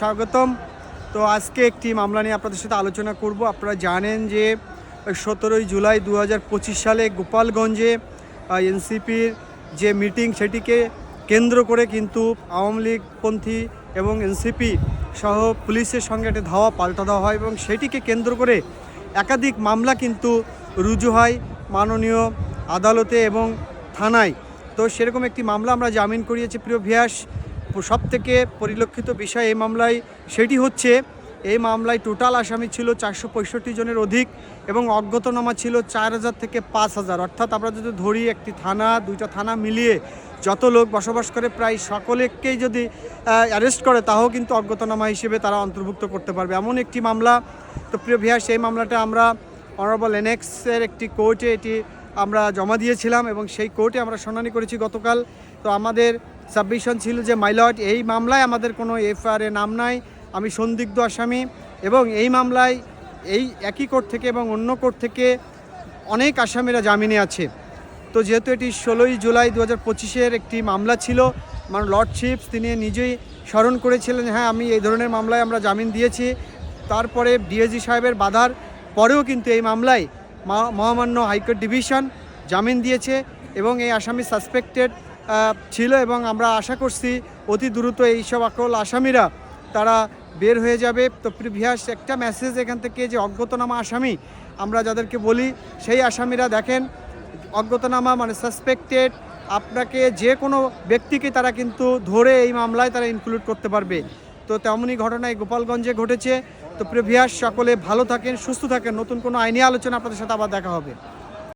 স্বাগতম। তো আজকে একটি মামলা নিয়ে আপনাদের সাথে আলোচনা করব। আপনারা জানেন যে 17 জুলাই 2025 সালে গোপালগঞ্জে এনসিপির যে মিটিং সেটিকে কেন্দ্র করে কিন্তু আওয়ামী লীগপন্থী এবং এনসিপি সহ পুলিশের সঙ্গে একটা ধাওয়া পাল্টা দেওয়া হয় এবং সেটিকে কেন্দ্র করে একাধিক মামলা কিন্তু রুজু হয় মাননীয় আদালতে এবং থানায়। তো সেরকম একটি মামলা আমরা জামিন করিয়েছি প্রিয় ভিয়াস। সবথেকে পরিলক্ষিত বিষয় এই মামলায় সেটি হচ্ছে এই মামলায় টোটাল আসামি ছিল 465 জনের অধিক এবং অজ্ঞাতনামা ছিল 4000 থেকে 5000। অর্থাৎ আমরা যদি ধরি একটি থানা, দুইটা থানা মিলিয়ে যত লোক বসবাস করে প্রায় সকলেকেই যদি অ্যারেস্ট করে তাও কিন্তু অজ্ঞাতনামা হিসেবে তারা অন্তর্ভুক্ত করতে পারবে, এমন একটি মামলা। তো প্রিয় ভিউয়ার, সেই মামলাটা আমরা অনারেবল এনএক্সের একটি কোর্টে এটি আমরা জমা দিয়েছিলাম এবং সেই কোর্টে আমরা শুনানি করেছি গতকাল। তো আমাদের সাবমিশন ছিল যে মাইলট, এই মামলায় আমাদের কোনো এফআইআরে নাম নাই, আমি সন্দিগ্ধ আসামি এবং এই মামলায় এই একই কোর্ট থেকে এবং অন্য কোর্ট থেকে অনেক আসামিরা জামিনে আছে। তো যেহেতু এটি 16 জুলাই 2025-এর একটি মামলা ছিল, মানে লর্ড চিফস তিনি নিজেই স্মরণ করেছিলেন, হ্যাঁ আমি এই ধরনের মামলায় আমরা জামিন দিয়েছি। তারপরে ডিএজি সাহেবের বাধার পরেও কিন্তু এই মামলায় মহামান্য হাইকোর্ট ডিভিশন জামিন দিয়েছে এবং এই আসামি সাসপেক্টেড ছিল এবং আমরা আশা করছি অতি দ্রুত এইসব আকল আসামিরা তারা বের হয়ে যাবে। তো প্রিভিয়াস একটা মেসেজ এখান থেকে যে অজ্ঞাতনামা আসামি আমরা যাদেরকে বলি, সেই আসামিরা দেখেন অজ্ঞাতনামা মানে সাসপেক্টেড, আপনাকে যে কোনো ব্যক্তিকে তারা কিন্তু ধরে এই মামলায় তারা ইনক্লুড করতে পারবে। তো তেমনই ঘটনা এই গোপালগঞ্জে ঘটেছে। তো প্রিভিয়াস সকলে ভালো থাকেন, সুস্থ থাকেন। নতুন কোনো আইনি আলোচনা আপনাদের সাথে আবার দেখা হবে।